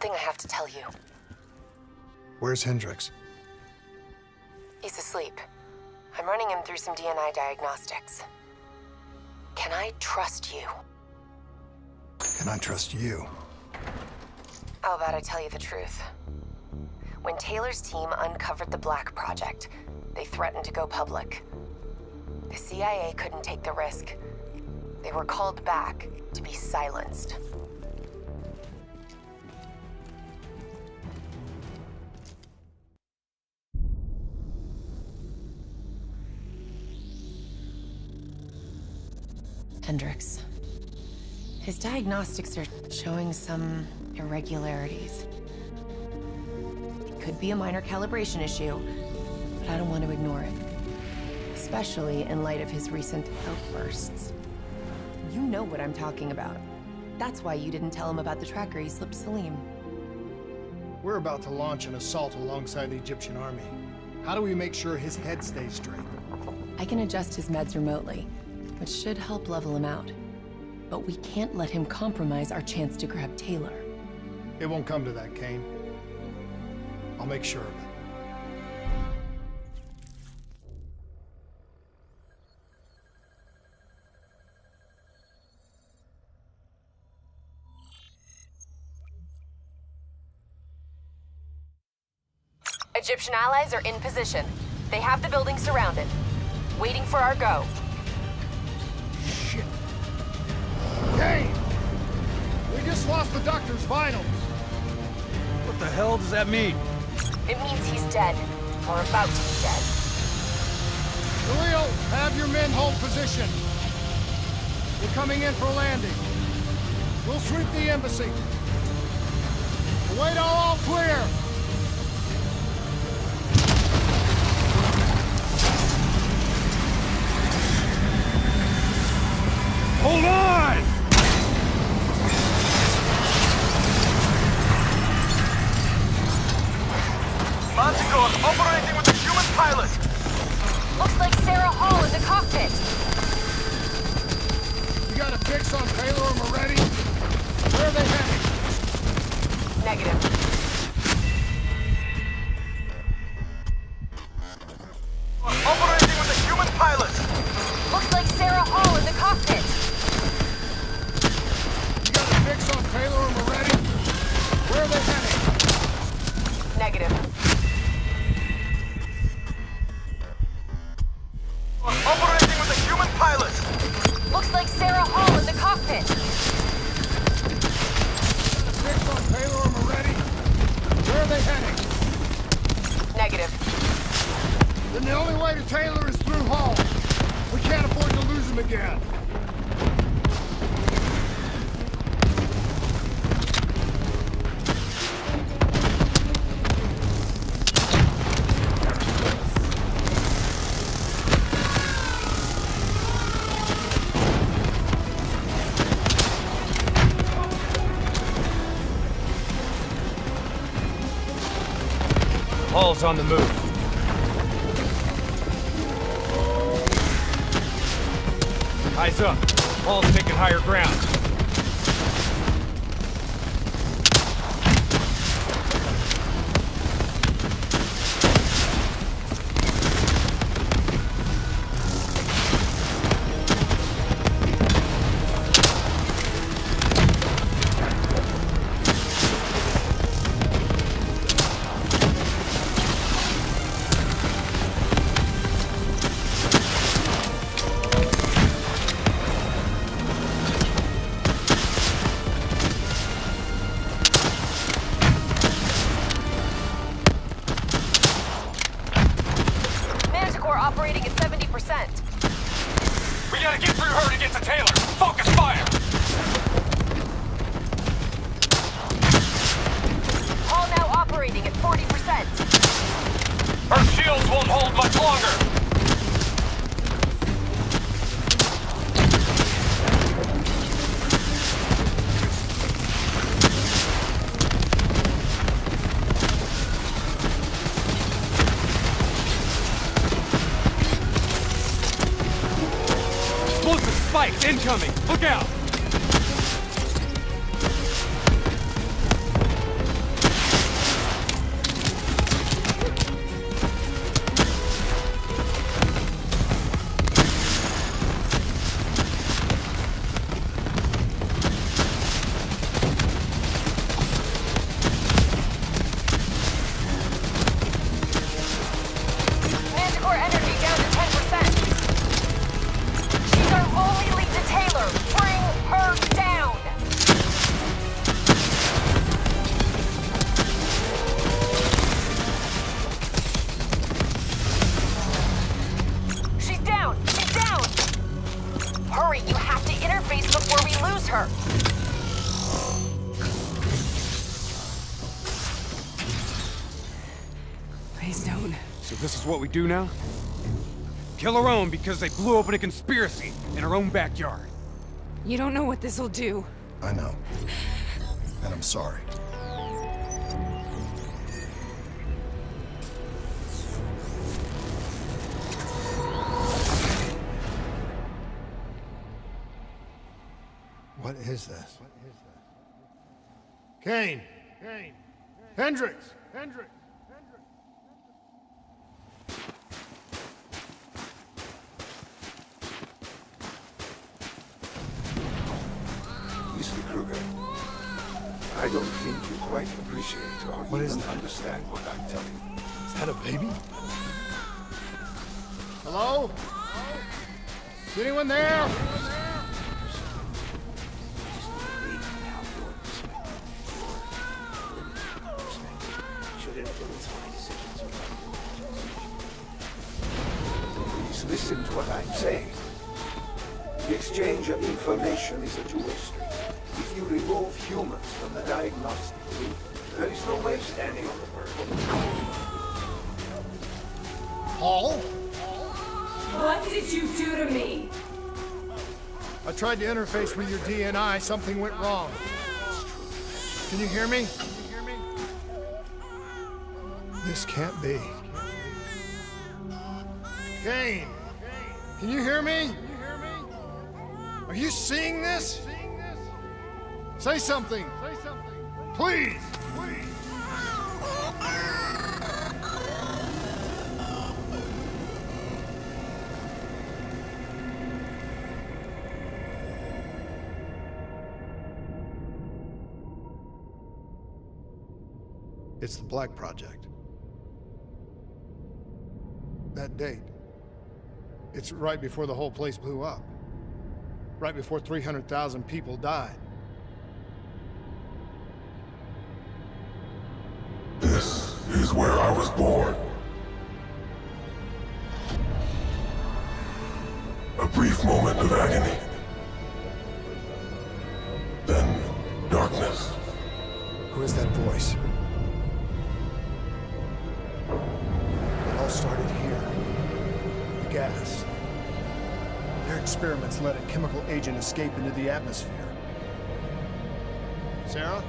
something I have to tell you. Where's Hendricks? He's asleep. I'm running him through some DNI diagnostics. Can I trust you? Can I trust you? How about I tell you the truth? When Taylor's team uncovered the Black Project, they threatened to go public. The CIA couldn't take the risk. They were called back to be silenced. Hendricks. His diagnostics are showing some irregularities. It could be a minor calibration issue, but I don't want to ignore it. Especially in light of his recent outbursts. You know what I'm talking about. That's why you didn't tell him about the tracker he slipped Salim. We're about to launch an assault alongside the Egyptian army. How do we make sure his head stays straight? I can adjust his meds remotely, which should help level him out. But we can't let him compromise our chance to grab Taylor. It won't come to that, Kane. I'll make sure of it. Egyptian allies are in position. They have the building surrounded. Waiting for our go. Shit. Kane! We just lost the doctor's vitals. What the hell does that mean? It means he's dead. Or about to be dead. Khalil, have your men hold position. We're coming in for landing. We'll sweep the embassy. Await all clear. Hold on! Manticore operating with a human pilot. Looks like Sarah Hall in the cockpit. You got a fix on Taylor and Moretti? Where are they heading? Negative. Operating with a human pilot. Looks like Sarah Hall in the cockpit. You got a fix on Taylor and Moretti? Where are they heading? Negative. Operating with a human pilot. Looks like Sarah Hall in the cockpit. Fix on Taylor and Moretti? Where are they heading? Negative. Then the only way to Taylor is through Hall. We can't afford to lose him again. Hall's on the move. Eyes up. Hall's taking higher ground. Operating at 70%. We gotta get through her to get to Taylor. Focus fire! Hall now operating at 40%. Her shields won't hold much longer. Spikes incoming! Look out! So this is what we do now? Kill our own because they blew open a conspiracy in our own backyard. You don't know what this'll do. I know. And I'm sorry. What is this? Kane! Kane! Hendricks! Hendricks! Mr. Kruger, I don't think you quite appreciate or What is even that? understand what I'm telling you. Is that a baby? Hello? Is anyone there? Please listen to what I'm saying. The exchange of information is a two-way street. If you remove humans from the diagnostic loop, there is no way standing on the vertical. Paul? What did you do to me? I tried to interface with your DNI. Something went wrong. Can you hear me? This can't be. Kane! Can you hear me? Are you seeing this? Say something! Please! It's the Black Project. That date. It's right before the whole place blew up. Right before 300,000 people died. This is where I was born. A brief moment of agony. Then darkness. Who is that voice? It all started here. The gas. Their experiments let a chemical agent escape into the atmosphere. Sarah?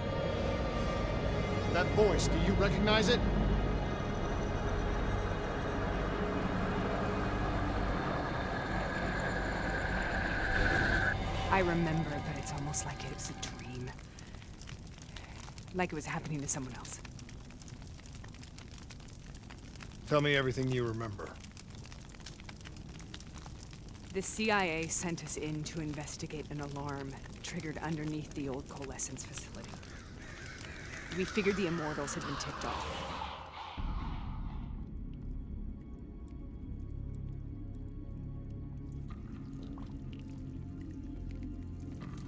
That voice, do you recognize it? I remember, but it's almost like it was a dream. Like it was happening to someone else. Tell me everything you remember. The CIA sent us in to investigate an alarm triggered underneath the old coalescence facility. We figured the Immortals had been ticked off.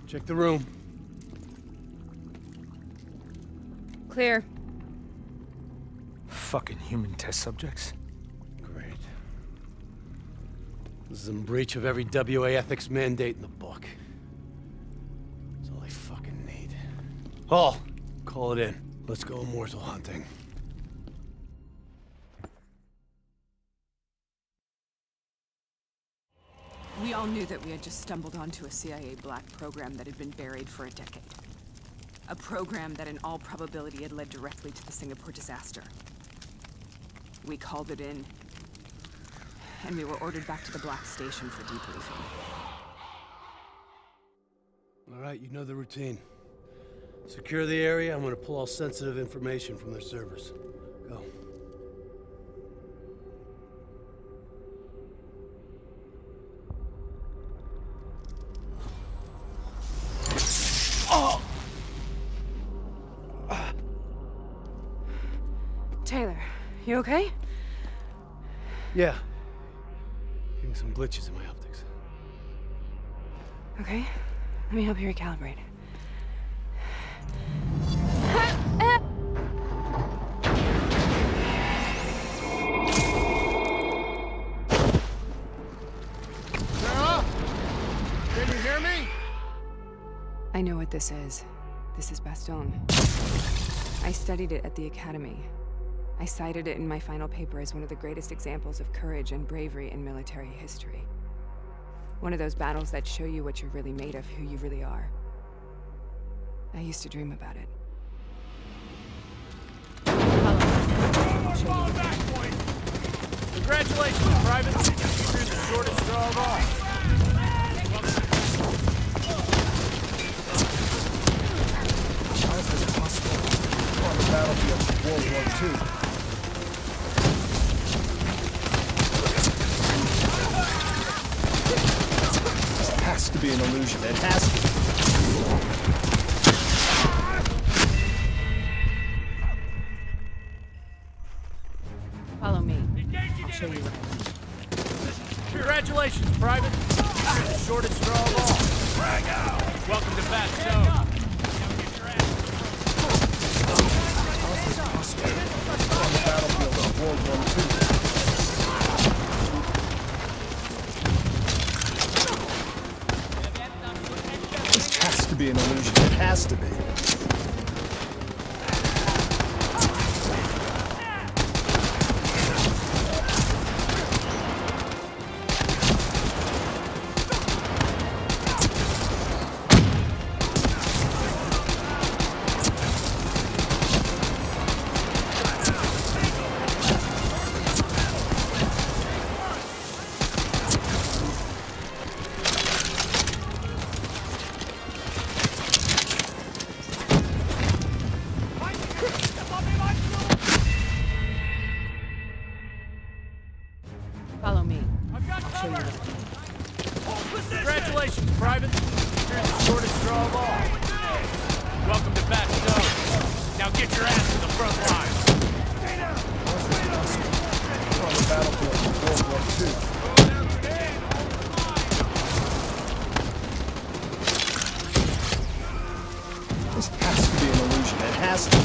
Check the room. Clear. Fucking human test subjects. Great. This is in breach of every WA ethics mandate in the book. That's all I fucking need. Paul, call it in. Let's go immortal hunting. We all knew that we had just stumbled onto a CIA black program that had been buried for a decade. A program that in all probability had led directly to the Singapore disaster. We called it in, and we were ordered back to the Black Station for debriefing. All right, you know the routine. Secure the area. I'm gonna pull all sensitive information from their servers. Go. Taylor, you okay? Yeah. Getting some glitches in my optics. Okay, let me help you recalibrate. Sarah? Can you hear me? I know what this is. This is Bastion. I studied it at the academy. I cited it in my final paper as one of the greatest examples of courage and bravery in military history. One of those battles that show you what you're really made of, who you really are. I used to dream about it. Fall back, boys! Congratulations, Private! You drew the shortest straw of all. How is this possible? On the battlefield of World War II. This has to be an illusion. It has to be. Follow me. I'll show you what I mean. Congratulations, Private! You drew the shortest straw of all. Welcome to Fat Stone. How is this possible? On the battlefield of World War II. This has to be an illusion. It has to be. Follow me. I've got I'll show you cover! what I mean. Congratulations, Private! You drew the shortest straw of all. Welcome to Fat Stone. Now get your ass to the front line. How is this possible? On the battlefield of World War II. This has to be an illusion. It has to be.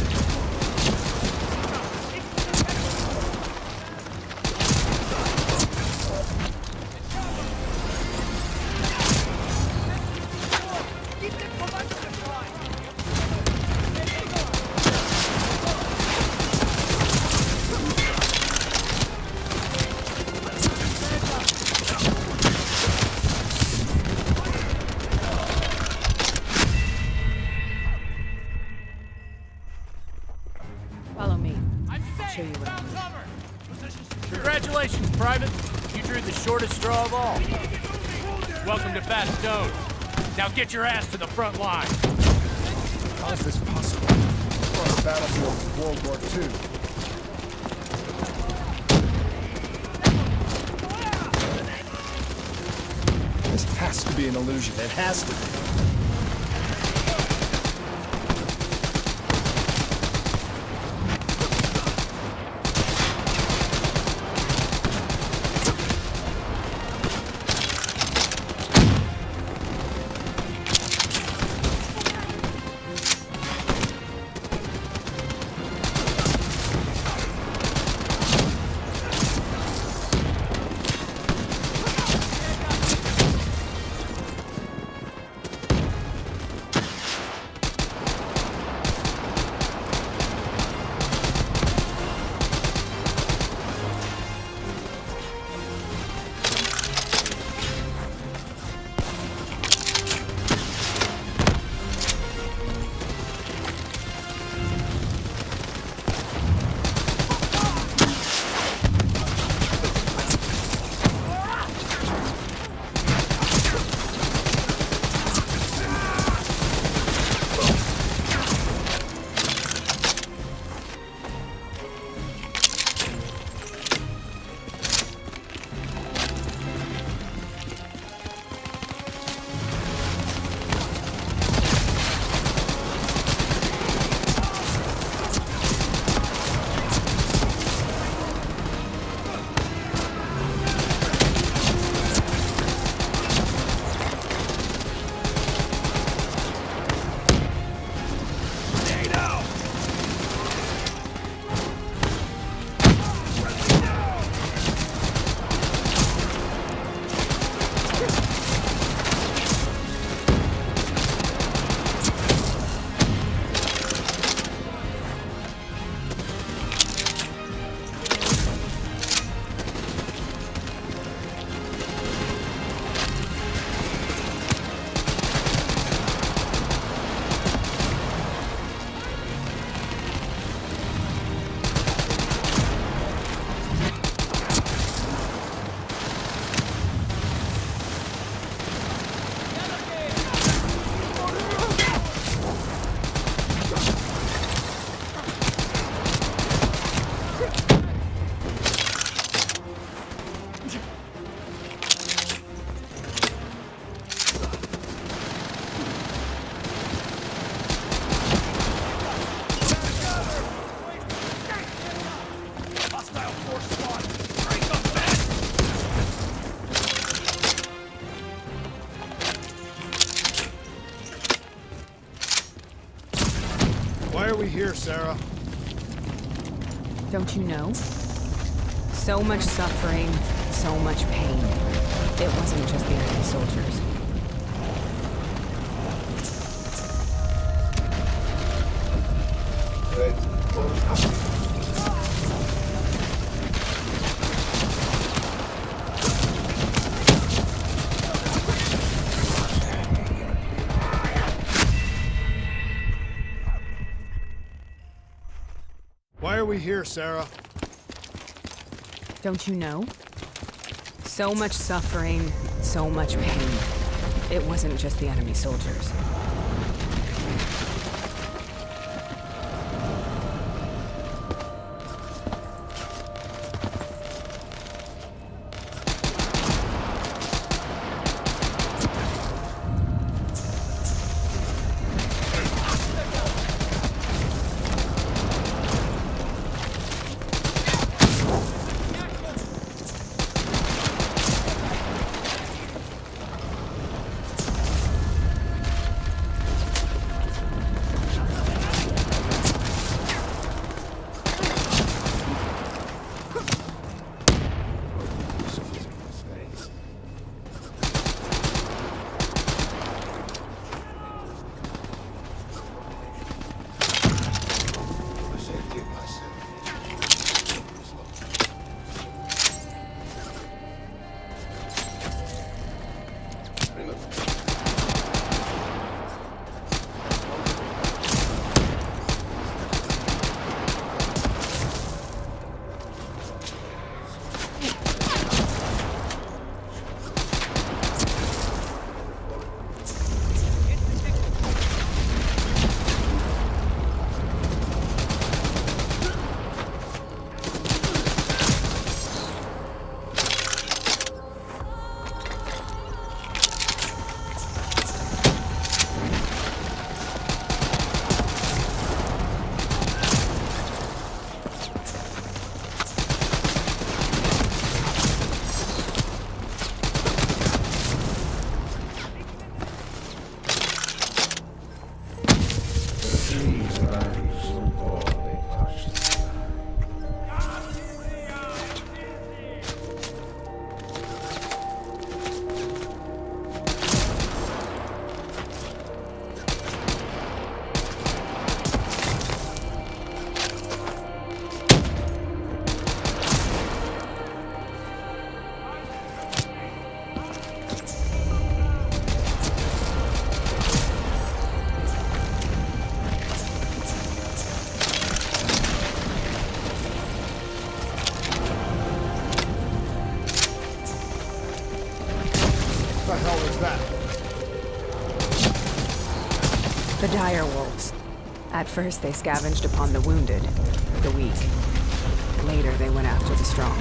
Follow me. I'll show you what I mean. Congratulations, Private! You drew the shortest straw of all. Welcome to Fat Stone. Now get your ass to the front line. How is this possible? On the battlefield of World War II. This has to be an illusion. It has to be. Why are we here, Sarah? Don't you know? So much suffering, so much pain. It wasn't just the enemy soldiers. Why are we here, Sarah? Don't you know? So much suffering, so much pain. It wasn't just the enemy soldiers. What the hell is that? The dire wolves. At first they scavenged upon the wounded, the weak. Later they went after the strong.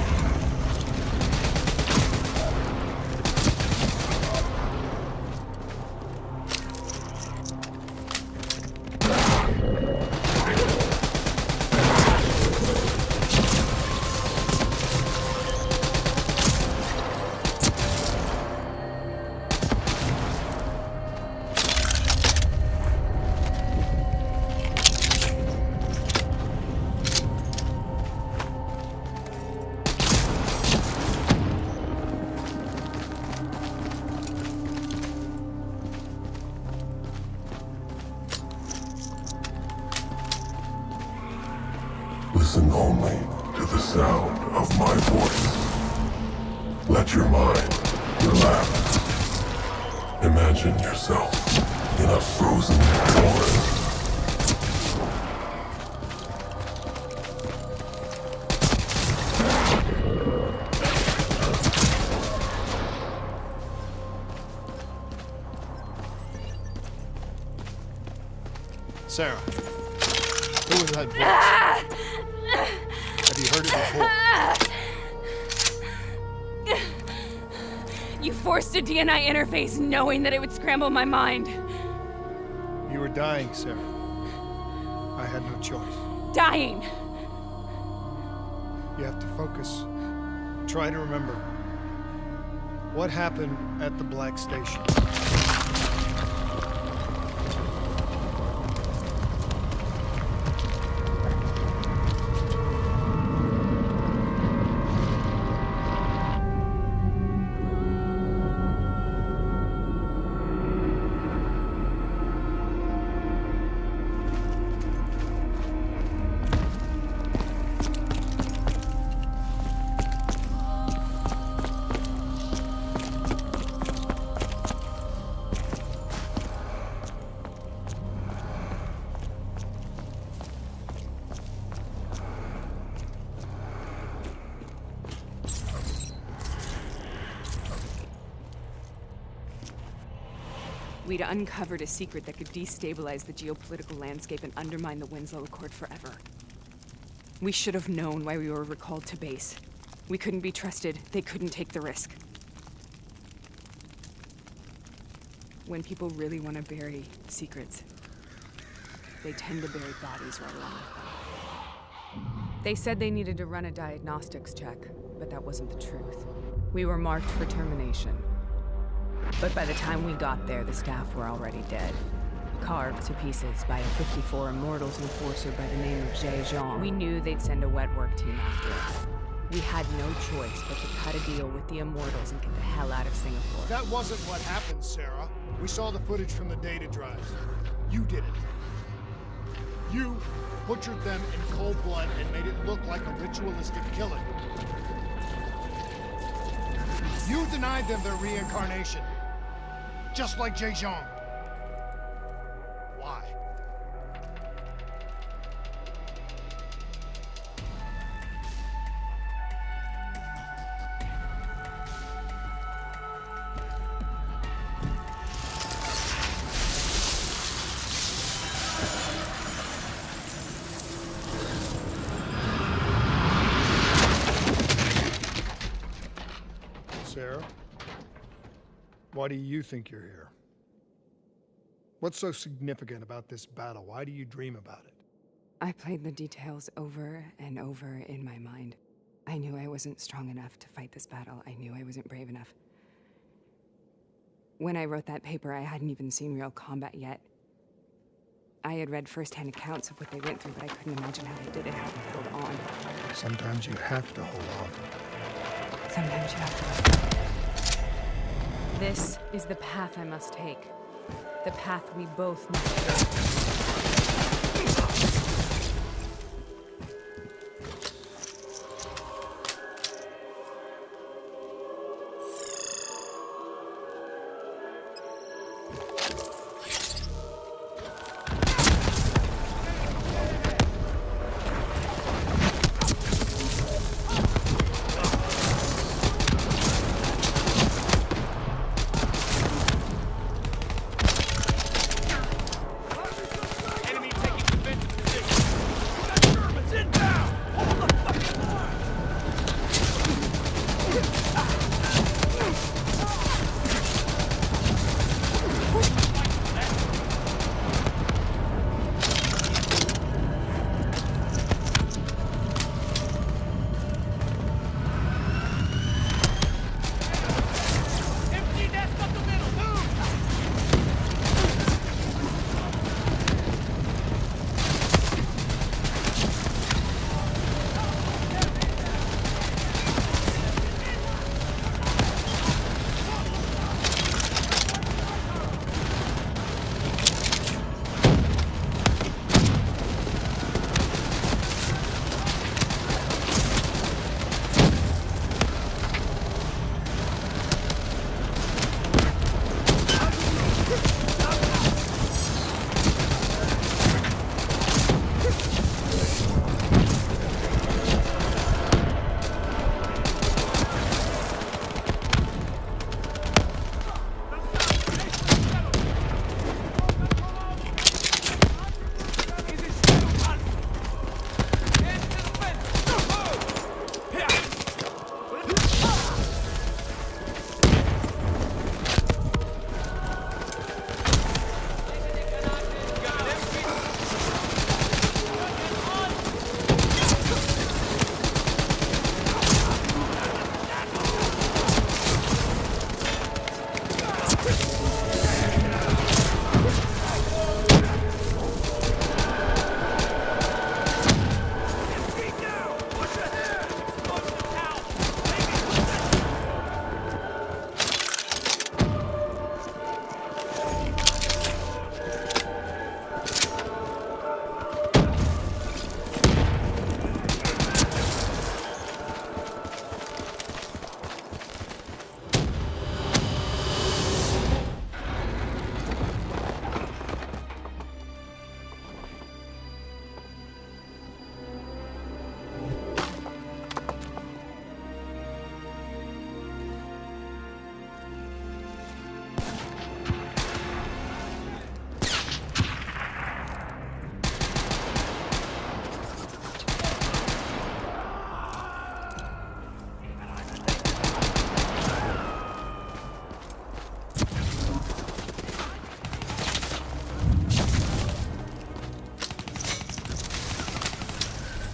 Listen only to the sound of my voice. Let your mind relax. Imagine yourself in a frozen forest. Sarah, who was that voice? Have you heard it before? You forced a DNI interface knowing that it would scramble my mind. You were dying, Sarah. I had no choice. Dying! You have to focus. Try to remember. What happened at the Black Station? we'd uncovered a secret that could destabilize the geopolitical landscape and undermine the Winslow Accord forever. We should have known why we were recalled to base. We couldn't be trusted. They couldn't take the risk. When people really want to bury secrets, they tend to bury bodies right along with them. They said they needed to run a diagnostics check, but that wasn't the truth. We were marked for termination. But by the time we got there, the staff were already dead. Carved to pieces by a 54 Immortals enforcer by the name of Zhejiang. We knew they'd send a wet work team after us. We had no choice but to cut a deal with the Immortals and get the hell out of Singapore. That wasn't what happened, Sarah. We saw the footage from the data drives. You did it. You butchered them in cold blood and made it look like a ritualistic killing. You denied them their reincarnation. Just like Zhejiang. Why? Sarah? Why do you think you're here? What's so significant about this battle? Why do you dream about it? I played the details over and over in my mind. I knew I wasn't strong enough to fight this battle. I knew I wasn't brave enough. When I wrote that paper, I hadn't even seen real combat yet. I had read first-hand accounts of what they went through, but I couldn't imagine how they did it, how they held on. Sometimes you have to hold on. Sometimes you have to. This is the path I must take. The path we both must take.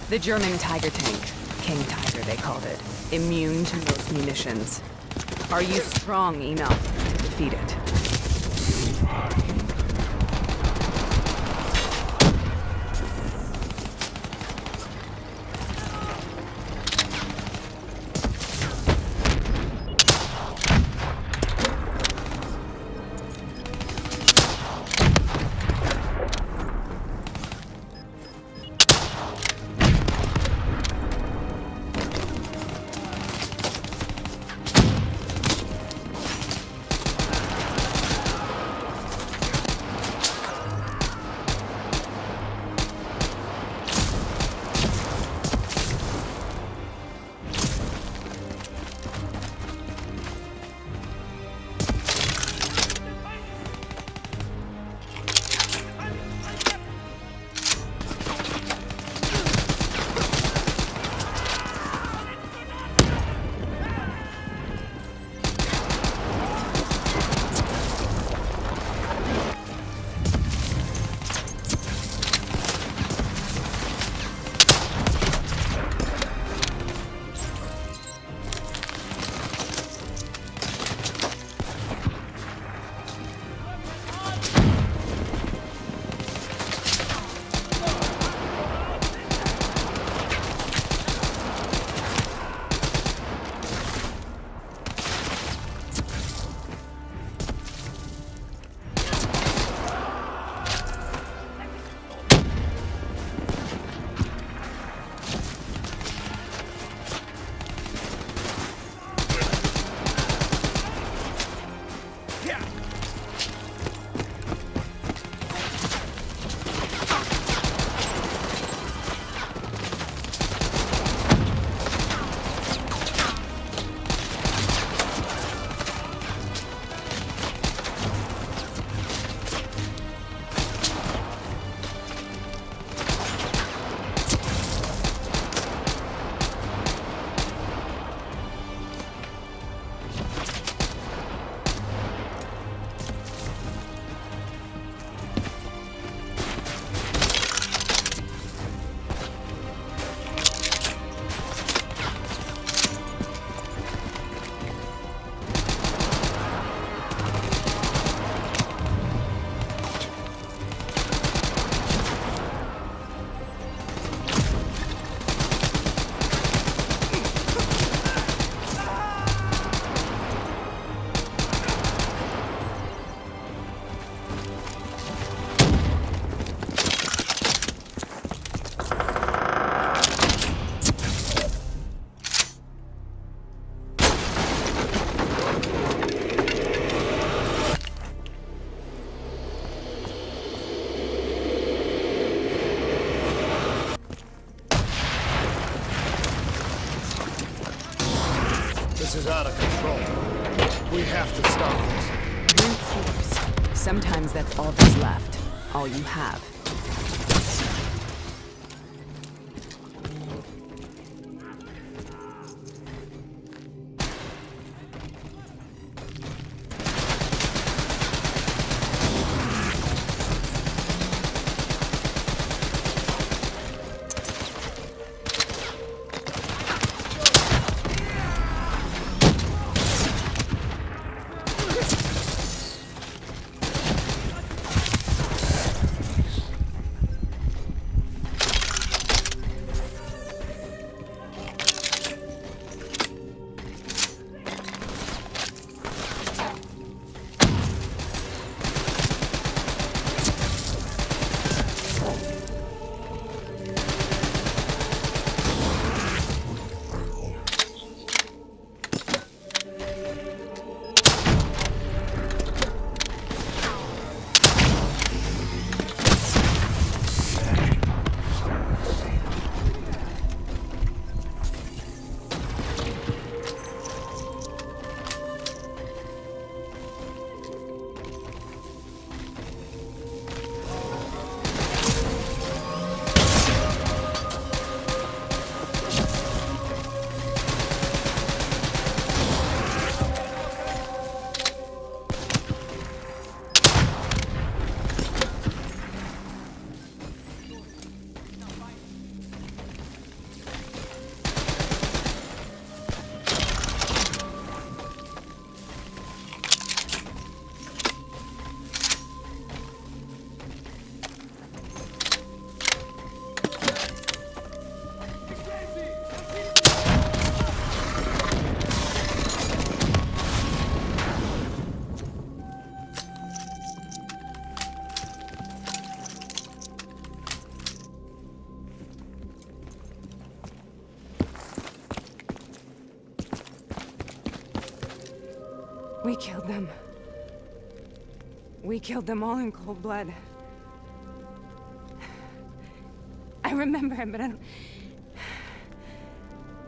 The German Tiger tank. King Tiger, they called it. Immune to most munitions. Are you strong enough to defeat it? This is out of control. We have to stop this. WindForce. Sometimes that's all that's left. All you have. We killed them. We killed them all in cold blood. I remember it, but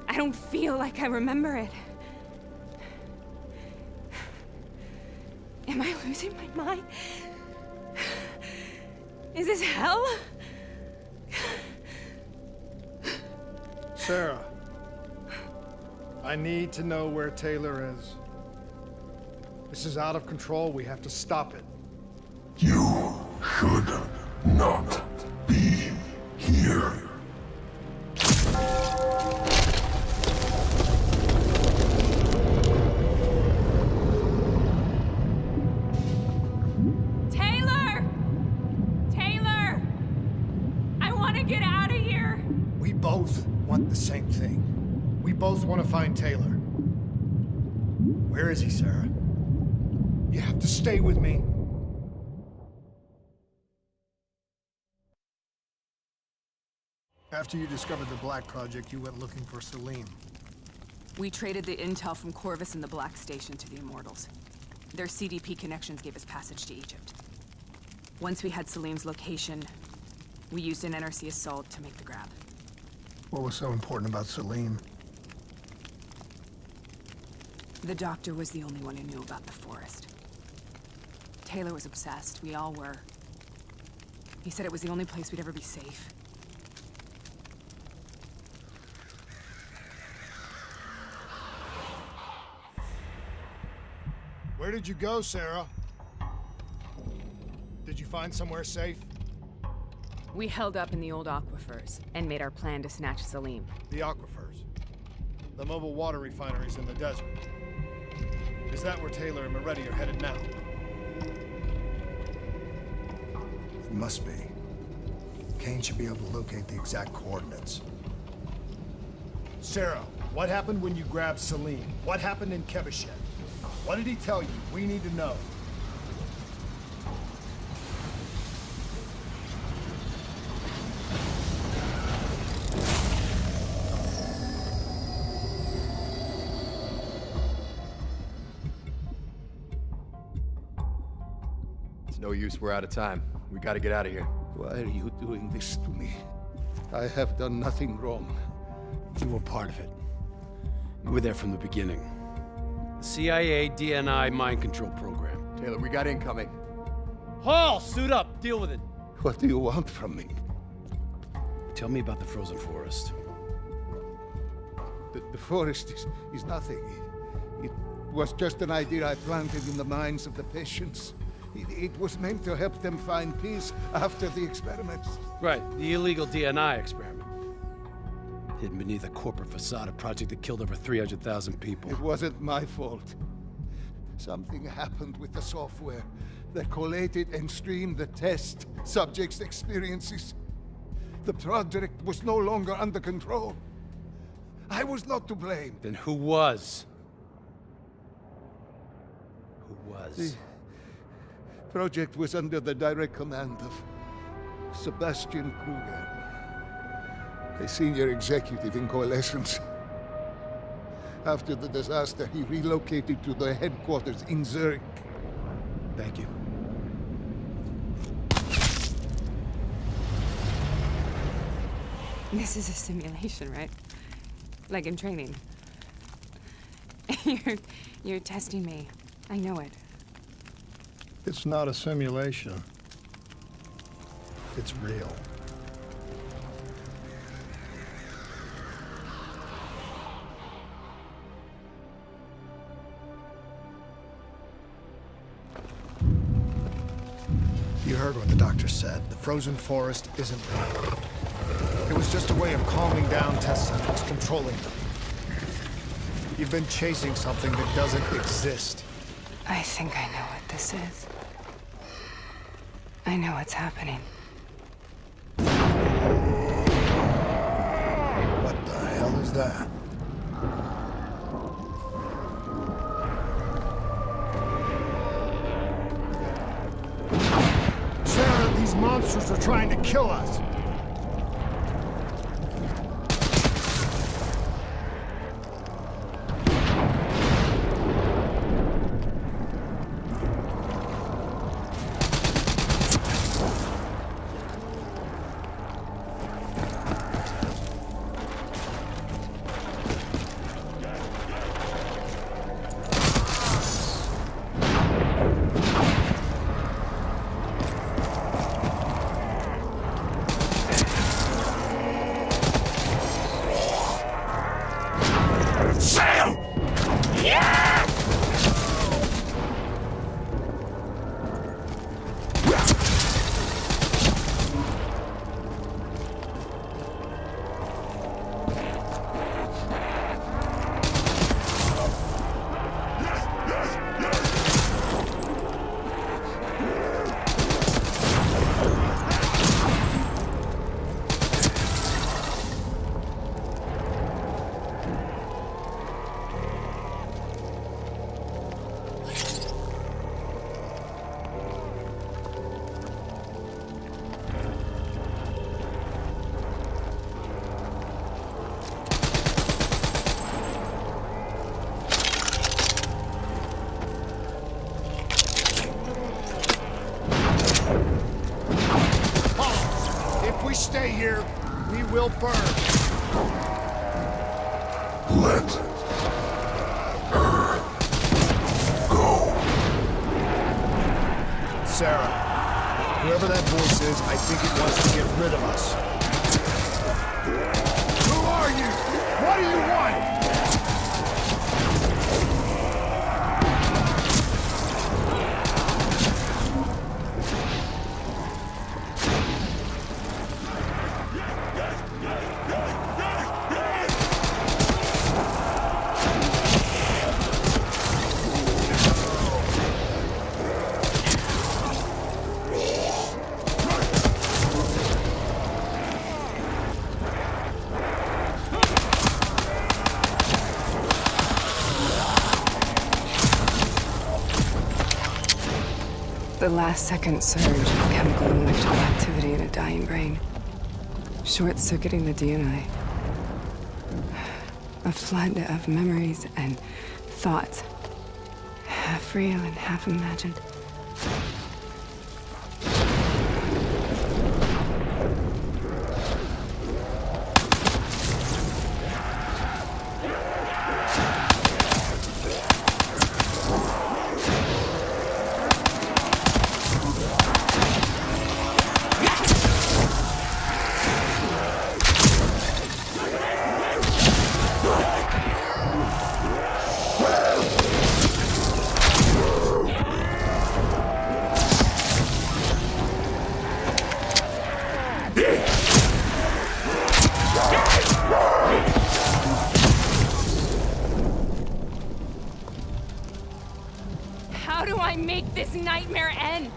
I don't feel like I remember it. Am I losing my mind? Is this hell? Sarah, I need to know where Taylor is. This is out of control. We have to stop it. You should not be here. Taylor! Taylor! I want to get out of here! We both want the same thing. We both want to find Taylor. Where is he, Sarah? You have to stay with me. After you discovered the Black Project, you went looking for Salim. We traded the intel from Corvus and the Black Station to the Immortals. Their CDP connections gave us passage to Egypt. Once we had Salim's location, we used an NRC assault to make the grab. What was so important about Salim? The doctor was the only one who knew about the forest. Taylor was obsessed. We all were. He said it was the only place we'd ever be safe. Where did you go, Sarah? Did you find somewhere safe? We held up in the old aquifers and made our plan to snatch Salim. The aquifers. The mobile water refineries in the desert. Is that where Taylor and Moretti are headed now? It must be. Kane should be able to locate the exact coordinates. Sarah, what happened when you grabbed Salim? What happened in Kebashet? What did he tell you? We need to know. It's no use, we're out of time. We gotta get out of here. Why are you doing this to me? I have done nothing wrong. You were part of it. You were there from the beginning. The CIA DNI mind control program. Taylor, we got incoming. Hall, suit up. Deal with it. What do you want from me? Tell me about the frozen forest. The forest is nothing. It was just an idea I planted in the minds of the patients. It was meant to help them find peace after the experiments. Right, the illegal DNI experiment. Hidden beneath a corporate facade, a project that killed over 300,000 people. It wasn't my fault. Something happened with the software that collated and streamed the test subjects' experiences. The project was no longer under control. I was not to blame. Then who was? Who was? The project was under the direct command of Sebastian Kruger, a senior executive in Coalescence. After the disaster, he relocated to the headquarters in Zurich. Thank you. This is a simulation, right? Like in training. You're testing me. I know it. It's not a simulation. It's real. You heard what the doctor said. The frozen forest isn't real. It was just a way of calming down test subjects, controlling them. You've been chasing something that doesn't exist. I think I know what this is. I know what's happening. What the hell is that? Sarah, these monsters are trying to kill us. we will burn. Let her go. Sarah, whoever that voice is, I think it wants to get rid of us. Who are you? What do you want? The last-second surge of chemical and electrical activity in a dying brain. Short-circuiting the DNA. A flood of memories and thoughts. Half real and half imagined. How do I make this nightmare end?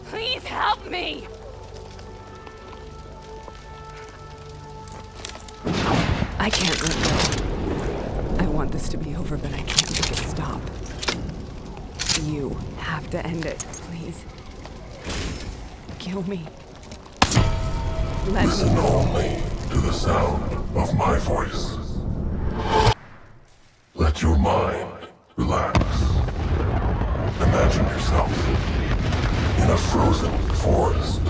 Please help me! I can't let go. I want this to be over, but I can't make it stop. You have to end it, please. Kill me. Let Listen me go. only to the sound of my voice. Let your mind relax. Imagine yourself in a frozen forest.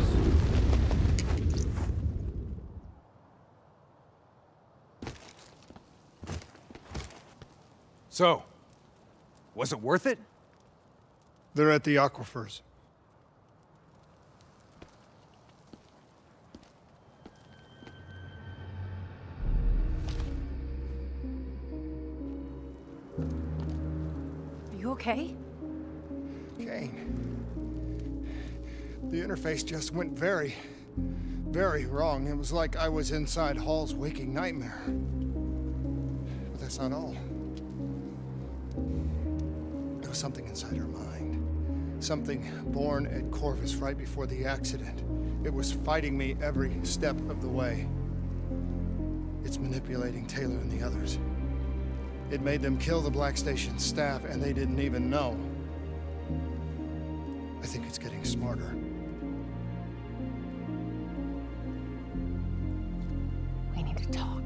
So, was it worth it? They're at the aquifers. Are you okay? Kane. The interface just went very, very wrong. It was like I was inside Hall's waking nightmare. But that's not all. There was something inside her mind. Something born at Corvus right before the accident. It was fighting me every step of the way. It's manipulating Taylor and the others. It made them kill the Black Station staff, and they didn't even know. I think it's getting smarter. We need to talk.